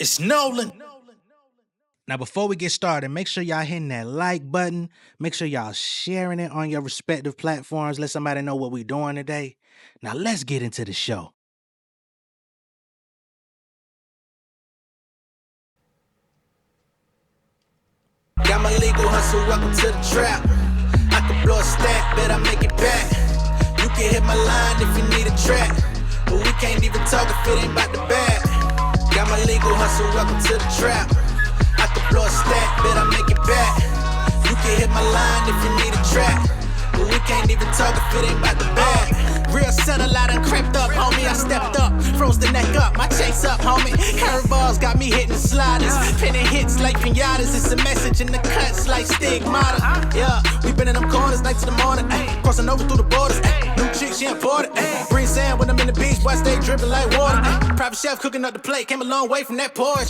It's Nolan. Now, before we get started, make sure y'all hitting that like button. Make sure y'all sharing it on your respective platforms. Let somebody know what we're doing today. Now, let's get into the show. Got my legal hustle, welcome to the trap. I can blow a stack, bet I make it back. You can hit my line if you need a track, but we can't even talk if it ain't about the bag. Got my legal hustle, welcome to the trap. I can blow a stack, bet I make it back. You can hit my line if you need a track, but we can't even talk if it ain't about the bag. Real settle, I done crept up, homie, I stepped up. Froze the neck up, my chase up, homie. Curveballs got me hitting sliders. Pinning hits like pinatas. It's a message in the cuts like stigmata. Yeah, we been in them corners night to the morning. Ay, crossing over through the borders. Ay, new chick, she imported. Ay, bring sand when I'm in the beach, boy, stay dripping like water. Ay, private chef cooking up the plate, came a long way from that porch.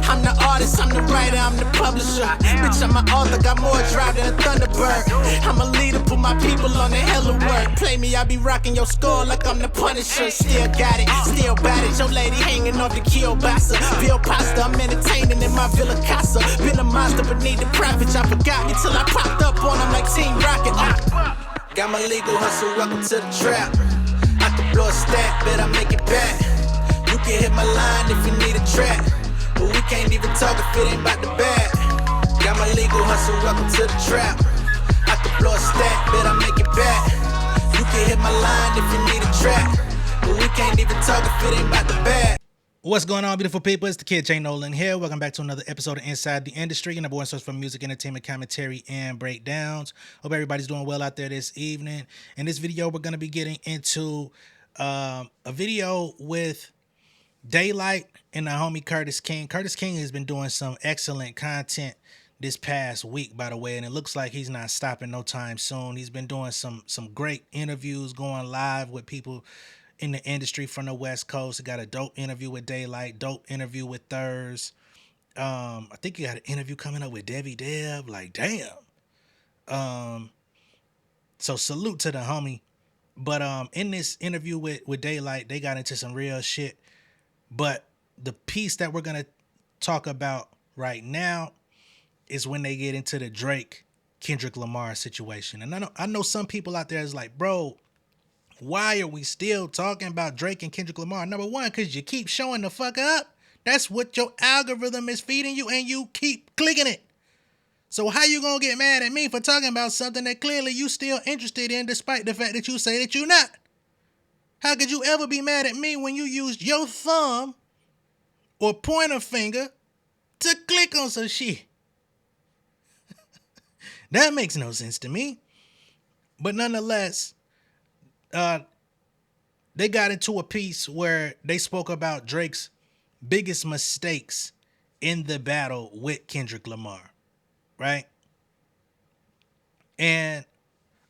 I'm the artist, I'm the writer, I'm the publisher. Bitch, I'm an author, got more drive than a Thunderbird. I'm a leader, put my people on the hella work. Play me, I be rocking your skull like I'm the Punisher. Still got it, still bad it. Your lady hanging off the kielbasa. Bill pasta, I'm entertaining in my Villa Casa. Been a monster beneath the profit, I forgot me till I popped up on them like Team Rocket. Got my legal hustle, welcome to the trap. I can blow a stack, bet I make it back. You can hit my line if you need a track, but we can't even talk if it ain't about the bag. Got my legal hustle, welcome to the trap. I can blow a stack, bet I make it back. You can hit my line if you need a track, but we can't even talk if it ain't about the bag. What's going on, beautiful people? It's the kid J Nolan here. Welcome back to another episode of Inside the Industry, your number one source for music, entertainment, commentary, and breakdowns. Hope everybody's doing well out there this evening. In this video, we're going to be getting into a video with Daylyt and the homie Curtis King. Curtis King has been doing some excellent content this past week, by the way, and it looks like he's not stopping no time soon. He's been doing some great interviews, going live with people in the industry from the West Coast. He got a dope interview with Daylyt, dope interview with Thurs. I think he got an interview coming up with Debbie Deb. Like, damn. So salute to the homie. But in this interview with Daylyt, they got into some real shit. But the piece that we're gonna talk about right now is when they get into the Drake Kendrick Lamar situation. And I know some people out there is like, bro, why are we still talking about Drake and Kendrick Lamar? Number one, because you keep showing the fuck up. That's what your algorithm is feeding you, and you keep clicking it. So how you gonna get mad at me for talking about something that clearly you still interested in, despite the fact that you say that you're not? How could you ever be mad at me when you used your thumb or pointer finger to click on some shit? That makes no sense to me. But nonetheless, they got into a piece where they spoke about Drake's biggest mistakes in the battle with Kendrick Lamar, right? And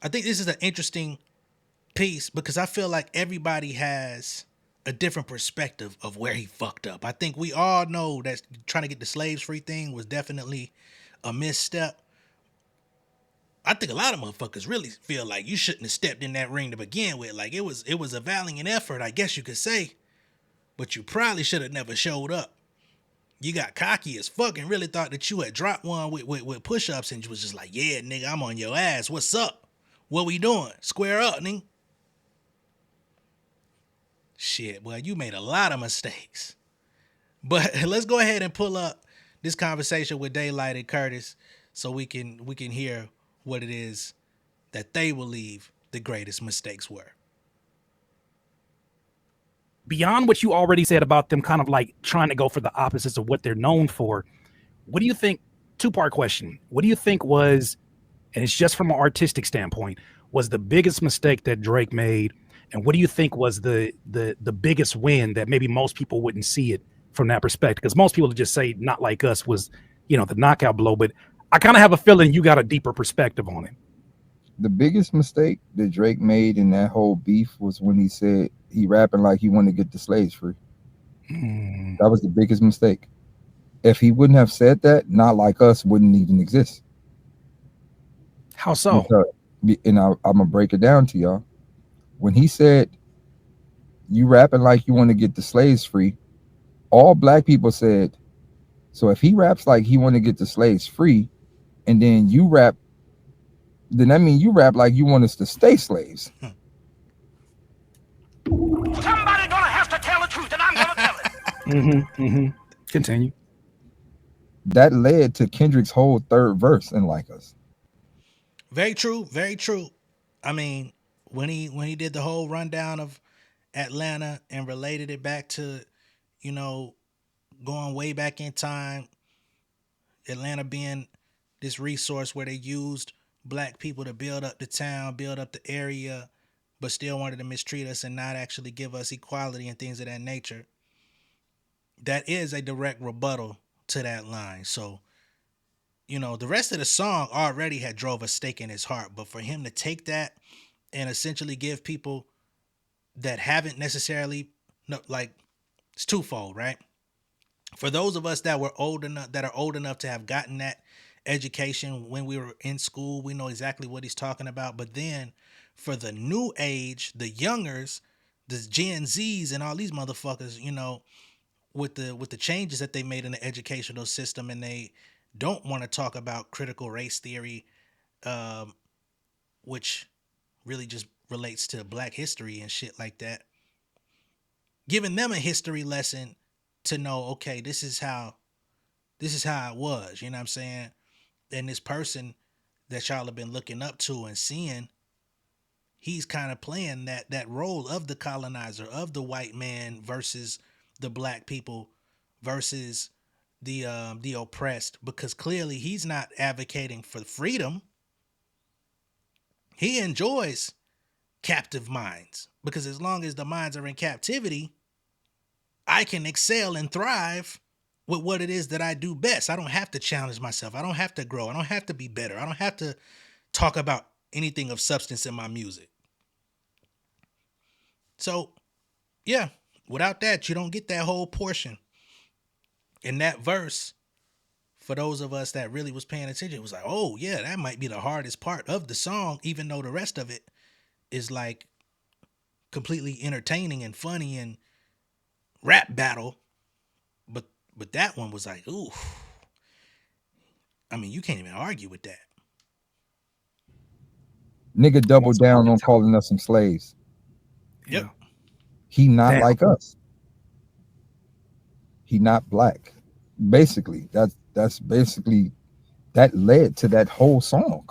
I think this is an interesting piece because I feel like everybody has a different perspective of where he fucked up. I think we all know that trying to get the slaves free thing was definitely a misstep. I think a lot of motherfuckers really feel like you shouldn't have stepped in that ring to begin with. Like it was a valiant effort, I guess you could say, but you probably should have never showed up. You got cocky as fuck and really thought that you had dropped one with push-ups and you was just like, yeah, nigga, I'm on your ass. What's up? What we doing? Square up, nigga. Shit, boy, you made a lot of mistakes. But let's go ahead and pull up this conversation with Daylyt and Curtis so we can hear what it is that they believe the greatest mistakes were. Beyond what you already said about them kind of like trying to go for the opposites of what they're known for, what do you think, two-part question, what do you think was, and it's just from an artistic standpoint, was the biggest mistake that Drake made? And what do you think was the biggest win that maybe most people wouldn't see it from that perspective? Because most people would just say Not Like Us was, the knockout blow, but I kind of have a feeling you got a deeper perspective on it. The biggest mistake that Drake made in that whole beef was when he said he rapping like he wanted to get the slaves free. That was the biggest mistake. If he wouldn't have said that, Not Like Us wouldn't even exist. How so? And I'm gonna break it down to y'all. When he said you rapping like you want to get the slaves free, All black people said, so if he raps like he want to get the slaves free, and then you rap, then that means you rap like you want us to stay slaves. Somebody gonna have to tell the truth, and I'm gonna tell it. Continue. That led to Kendrick's whole third verse in Like Us. Very true, very true. I mean, when he did the whole rundown of Atlanta and related it back to, you know, going way back in time, Atlanta being this resource where they used black people to build up the town, build up the area, but still wanted to mistreat us and not actually give us equality and things of that nature. That is a direct rebuttal to that line. So, the rest of the song already had drove a stake in his heart, but for him to take that and essentially give people that haven't necessarily, no, like, it's twofold, right? For those of us that were old enough, that are old enough to have gotten that education when we were in school, we know exactly what he's talking about. But then for the new age, the youngers, the Gen Zs and all these motherfuckers, with the changes that they made in the educational system, and they don't want to talk about critical race theory, um, which really just relates to black history and shit like that. Giving them a history lesson to know, okay, this is how it was, you know what I'm saying? And this person that y'all have been looking up to and seeing, he's kind of playing that role of the colonizer, of the white man versus the black people versus the oppressed, because clearly he's not advocating for freedom. He enjoys captive minds, because as long as the minds are in captivity, I can excel and thrive with what it is that I do best. I don't have to challenge myself. I don't have to grow. I don't have to be better. I don't have to talk about anything of substance in my music. So, yeah, without that, you don't get that whole portion. In that verse, for those of us that really was paying attention, it was like, oh, yeah, that might be the hardest part of the song, even though the rest of it is like completely entertaining and funny and rap battle. But that one was like, ooh, I mean, you can't even argue with that. Nigga doubled That's a down fucking on top. calling us some slaves. Yep. Yeah. He not Damn. like us. He not black. Basically, that's basically that led to that whole song.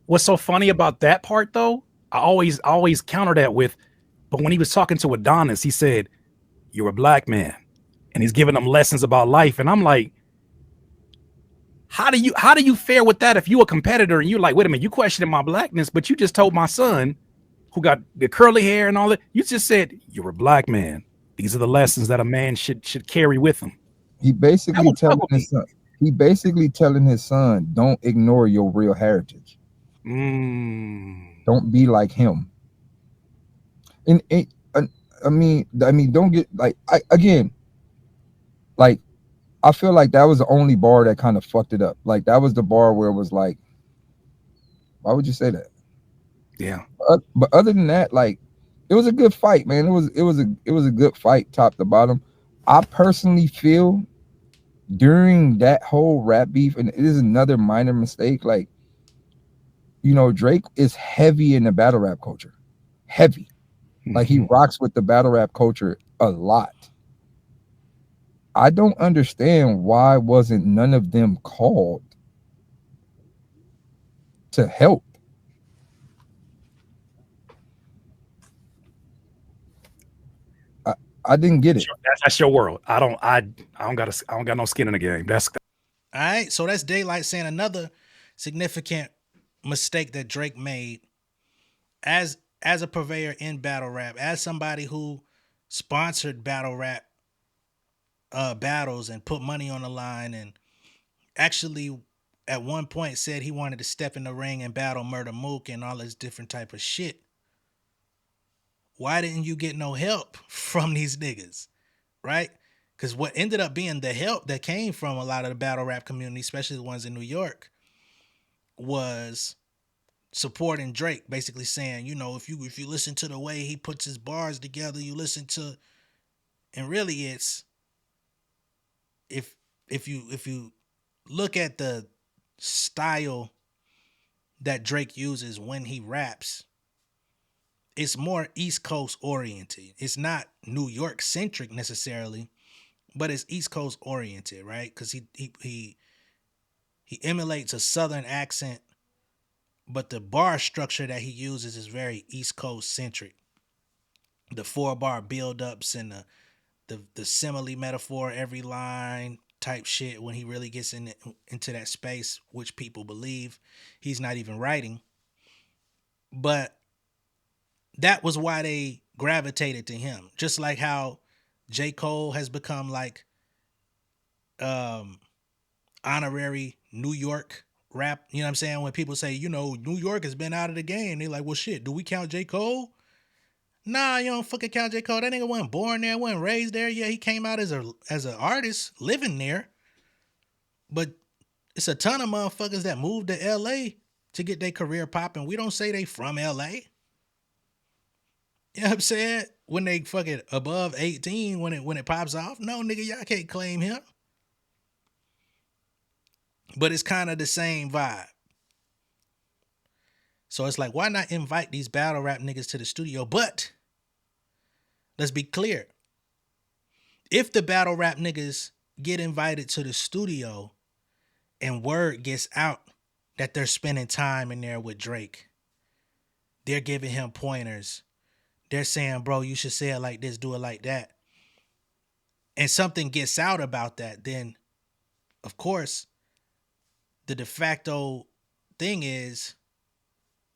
What's so funny about that part though? I always counter that with, but when he was talking to Adonis, he said, "You're a black man," and he's giving them lessons about life. And I'm like, how do you fare with that if you a competitor and you're like, wait a minute, you questioning my blackness, but you just told my son who got the curly hair and all that, you just said you're a black man. These are the lessons that a man should carry with him. He That basically would fuck telling with his me. son. He basically telling his son, don't ignore your real heritage. Mm. Don't be like him. And I mean, don't get like again. Like I feel like that was the only bar that kind of fucked it up. Like that was the bar where it was like, why would you say that? Yeah. But other than that, like it was a good fight, man. It was a good fight, top to bottom. I personally feel during that whole rap beef, and it is another minor mistake. Like Drake is heavy in the battle rap culture, heavy. Like he Mhm. rocks with the battle rap culture a lot. I don't understand why wasn't none of them called to help. I, I didn't get it. Sure. That's your world. I don't got no skin in the game. That's All right. So that's Daylyt saying another significant mistake that Drake made as a purveyor in battle rap, as somebody who sponsored battle rap battles and put money on the line, and actually at one point said he wanted to step in the ring and battle Murder Mook and all this different type of shit. Why didn't you get no help from these niggas? Right? Because what ended up being the help that came from a lot of the battle rap community, especially the ones in New York, was supporting Drake, basically saying, if you listen to the way he puts his bars together, you listen to And really it's if if you look at the style that Drake uses when he raps, it's more East Coast oriented. It's not New York centric necessarily, but it's East Coast oriented, right? Because he emulates a Southern accent, but the bar structure that he uses is very East Coast centric. The 4 bar build-ups and the simile metaphor every line type shit when he really gets into that space, which people believe he's not even writing. But that was why they gravitated to him. Just like how J. Cole has become like um honorary New York rap. You know what I'm saying? When people say, New York has been out of the game, they like, well shit, do we count J. Cole? Nah, you don't fucking count J. Cole. That nigga wasn't born there, wasn't raised there. Yeah, he came out as an artist living there. But it's a ton of motherfuckers that moved to LA to get their career popping. We don't say they from LA. You know what I'm saying? When they fucking above 18, when it pops off, no nigga, y'all can't claim him. But it's kind of the same vibe. So it's like, why not invite these battle rap niggas to the studio? But let's be clear. If the battle rap niggas get invited to the studio and word gets out that they're spending time in there with Drake, they're giving him pointers. They're saying, bro, you should say it like this, do it like that. And something gets out about that, then, of course, the de facto thing is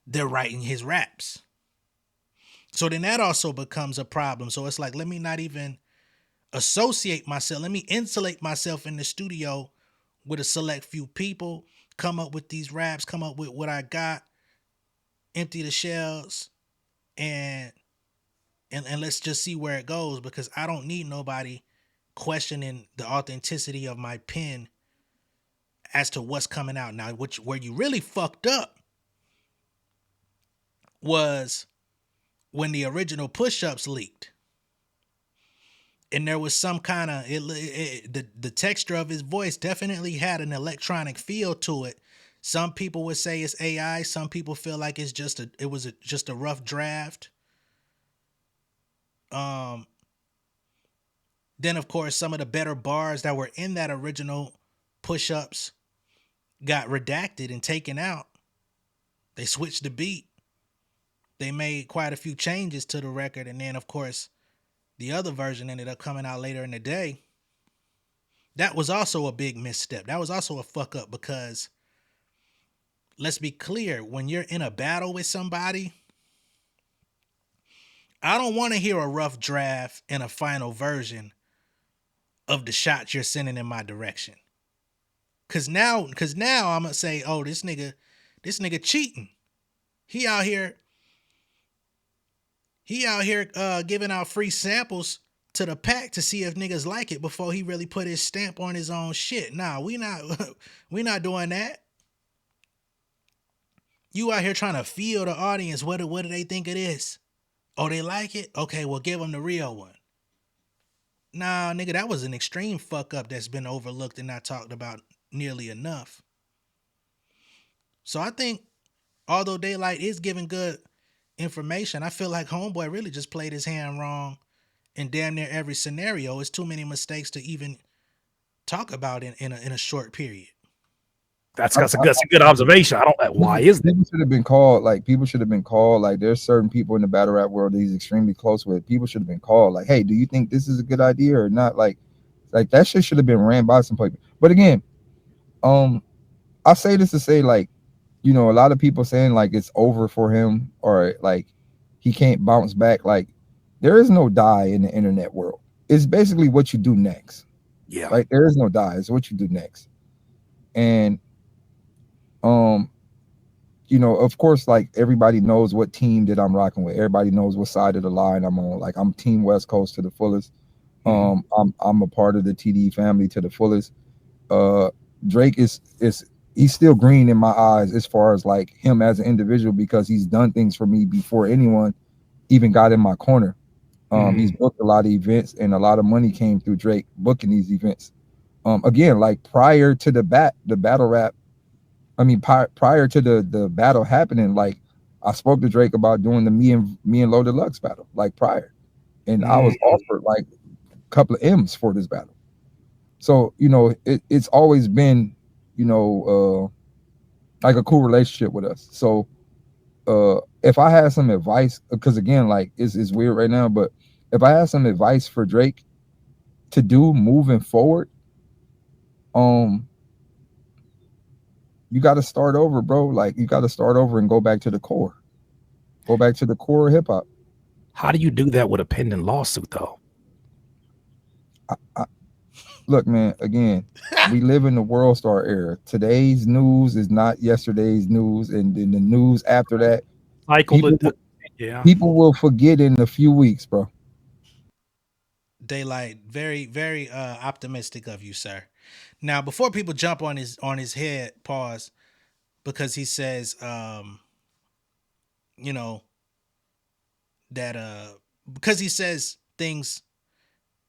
they're writing his raps. So then that also becomes a problem. So it's like, let me not even associate myself. Let me insulate myself in the studio with a select few people, come up with these raps, come up with what I got, empty the shells, and let's just see where it goes, because I don't need nobody questioning the authenticity of my pen as to what's coming out. Now, where you really fucked up was when the original push-ups leaked. And there was some kind of the texture of his voice definitely had an electronic feel to it. Some people would say it's AI. Some people feel like it's just a rough draft. Then of course some of the better bars that were in that original push-ups got redacted and taken out. They switched the beat. They made quite a few changes to the record, and then of course the other version ended up coming out later in the day. That was also a big misstep. That was also a fuck up, because let's be clear, when you're in a battle with somebody, I don't want to hear a rough draft and a final version of the shots you're sending in my direction. Cause now I'm gonna say, oh, this nigga cheating. He out here giving out free samples to the pack to see if niggas like it before he really put his stamp on his own shit. Nah, we not doing that. You out here trying to feel the audience. What do they think it is? Oh, they like it? Okay, well, give them the real one. Nah, nigga, that was an extreme fuck up that's been overlooked and not talked about nearly enough. So I think, although Daylyt is giving good information, I feel like Homeboy really just played his hand wrong in damn near every scenario. It's too many mistakes to even talk about in a short period. That's a good observation. I don't. Why is that? People should have been called. Like, people should have been called. Like, there's certain people in the battle rap world that he's extremely close with. People should have been called. Like, hey, do you think this is a good idea or not? Like that shit should have been ran by some people. But again, I say this to say, like, a lot of people saying like it's over for him or like he can't bounce back. Like, there is no die in the internet world. It's basically what you do next. Yeah. Like, there is no die. It's what you do next. And of course, like, everybody knows what team that I'm rocking with. Everybody knows what side of the line I'm on. Like, I'm Team West Coast to the fullest. I'm a part of the TD family to the fullest. Drake is he's still green in my eyes as far as like him as an individual, because he's done things for me before anyone even got in my corner. He's booked a lot of events, and a lot of money came through Drake booking these events. Again, like prior to the battle rap. I mean, prior to the battle happening, like I spoke to Drake about doing the me and Low Deluxe battle, like prior, and I was offered like a couple of M's for this battle. So it's always been like a cool relationship with us. So if I had some advice, because again, like it's weird right now, but if I had some advice for Drake to do moving forward, um, you got to start over, bro. Like you got to start over and go back to the core. Go back to the core of hip hop. How do you do that with a pending lawsuit, though? Look, man. Again, we live in the world star era. Today's news is not yesterday's news, and then the news after that, people Yeah. people will forget in a few weeks, bro. Daylyt, very, very optimistic of you, sir. Now, before people jump on his head, pause, because he says, you know, that because he says things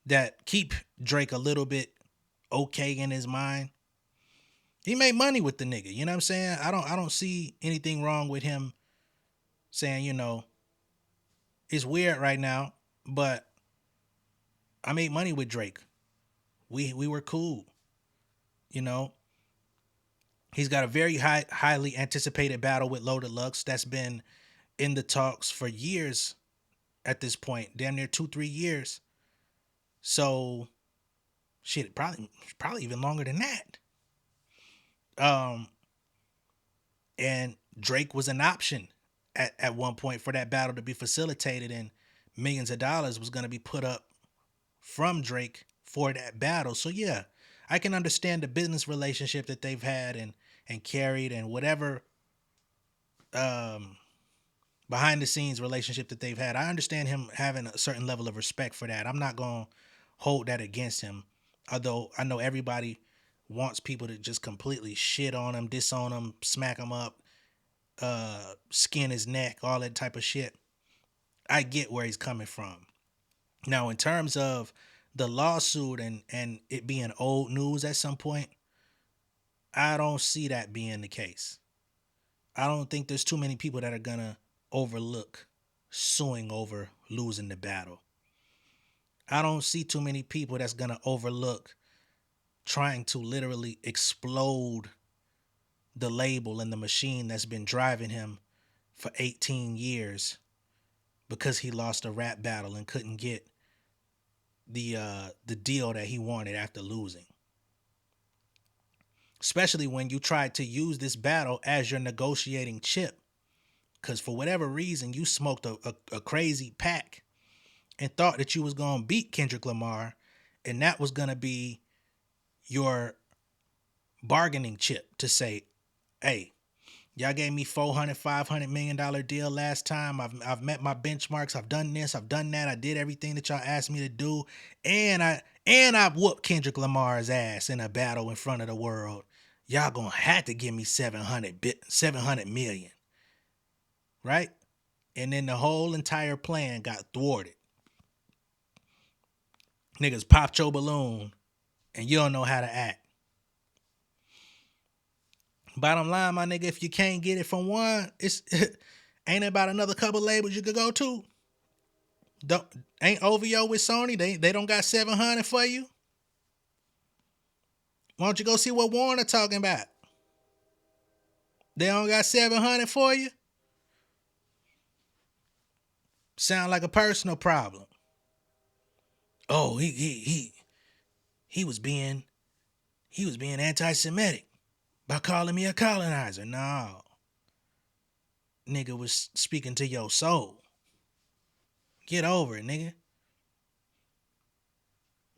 that keep Drake a little bit okay in his mind. He made money with the nigga. You know what I'm saying? I don't see anything wrong with him saying, it's weird right now, but I made money with Drake. We were cool. You know, he's got a very highly anticipated battle with Low Deluxe that's been in the talks for years at this point, damn near 2-3 years. So shit, probably even longer than that. Um, and Drake was an option at one point for that battle to be facilitated, and millions of dollars was going to be put up from Drake for that battle. So yeah, I can understand the business relationship that they've had and carried, and whatever um behind the scenes relationship that they've had. I understand him having a certain level of respect for that. I'm not going to hold that against him. Although I know everybody wants people to just completely shit on him, disown him, smack him up, skin his neck, all that type of shit. I get where he's coming from. Now, in terms of the lawsuit and it being old news at some point, I don't see that being the case. I don't think there's too many people that are gonna overlook suing over losing the battle. I don't see too many people that's gonna overlook trying to literally explode the label and the machine that's been driving him for 18 years because he lost a rap battle and couldn't get the deal that he wanted after losing. Especially when you tried to use this battle as your negotiating chip. Because for whatever reason, you smoked a crazy pack and thought that you was going to beat Kendrick Lamar. And that was going to be your bargaining chip to say, hey, y'all gave me $400-500 million deal last time. I've met my benchmarks. I've done this. I've done that. I did everything that y'all asked me to do. And I whooped Kendrick Lamar's ass in a battle in front of the world. Y'all gonna have to give me 700 million. Right? And then the whole entire plan got thwarted. Niggas popped your balloon and you don't know how to act. Bottom line, my nigga, if you can't get it from one, it's ain't about another couple labels you could go to. Don't ain't OVO with Sony. They don't got 700 for you. Why don't you go see what Warner talking about? They don't got 700 for you. Sound like a personal problem. Oh, he was being anti-Semitic by calling me a colonizer. No. Nigga was speaking to your soul. Get over it, nigga.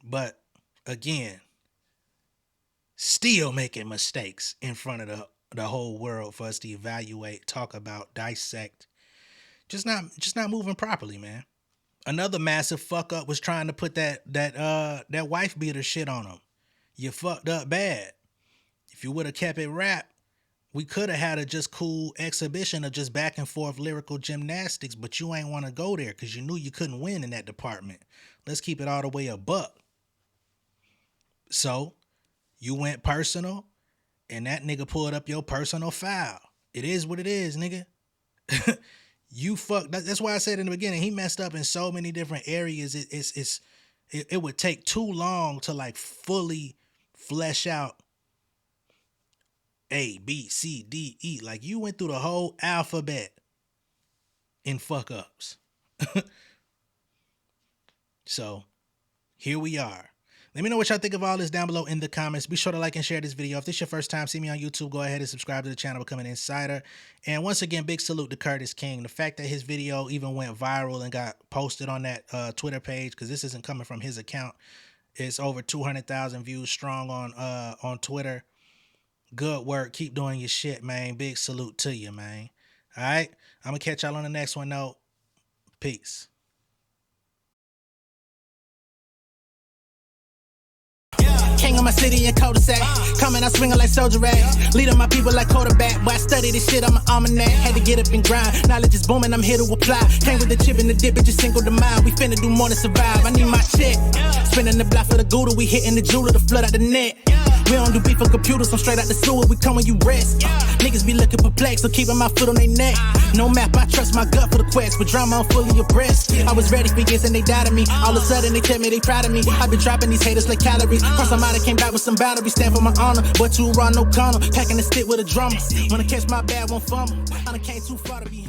But again, still making mistakes in front of the whole world for us to evaluate, talk about, dissect. Just not moving properly, man. Another massive fuck up was trying to put that wife beater shit on him. You fucked up bad. If you would have kept it rap, We could have had a just cool exhibition of just back and forth lyrical gymnastics, but you ain't want to go there because you knew you couldn't win in that department. Let's keep it all the way a buck. So you went personal, and that nigga pulled up your personal file. It is what it is, nigga. You fucked. That's why I said in the beginning, he messed up in so many different areas. It would take too long to like fully flesh out A, B, C, D, E. Like you went through the whole alphabet in fuck ups. So here we are. Let me know what y'all think of all this down below in the comments. Be sure to like and share this video. If this is your first time, see me on YouTube, go ahead and subscribe to the channel, become an insider. And once again, big salute to Curtis King. The fact that his video even went viral and got posted on that Twitter page, because this isn't coming from his account. It's over 200,000 views strong on Twitter. Good work. Keep doing your shit, man. Big salute to you, man. All right? I'm going to catch y'all on the next one, though. Peace. King of my city and cul-de-sac. Coming out swinging like soldier rags. Leading my people like quarterback. Boy, I study this shit, I'm an almanac. Had to get up and grind. Knowledge is booming, I'm here to apply. Came with the chip and the dip, it just single the mind. We finna do more than survive. I need my check. Spinning the block for the Gouda. We hitting the jeweler to flood out the net. We don't do beef for computers, I'm straight out the sewer. We come when you rest. Niggas be looking perplexed, so keeping my foot on their neck. No map, I trust my gut for the quest. With drama, I'm fully abreast. I was ready for years and they doubted me. All of a sudden they tell me they proud of me. I've been dropping these haters like calories. Cross them out, I came back with some boundaries. Stand for my honor, but too raw, no corner. Packing the stick with a drummer. Wanna catch my bad, won't fumble. I done came too far to be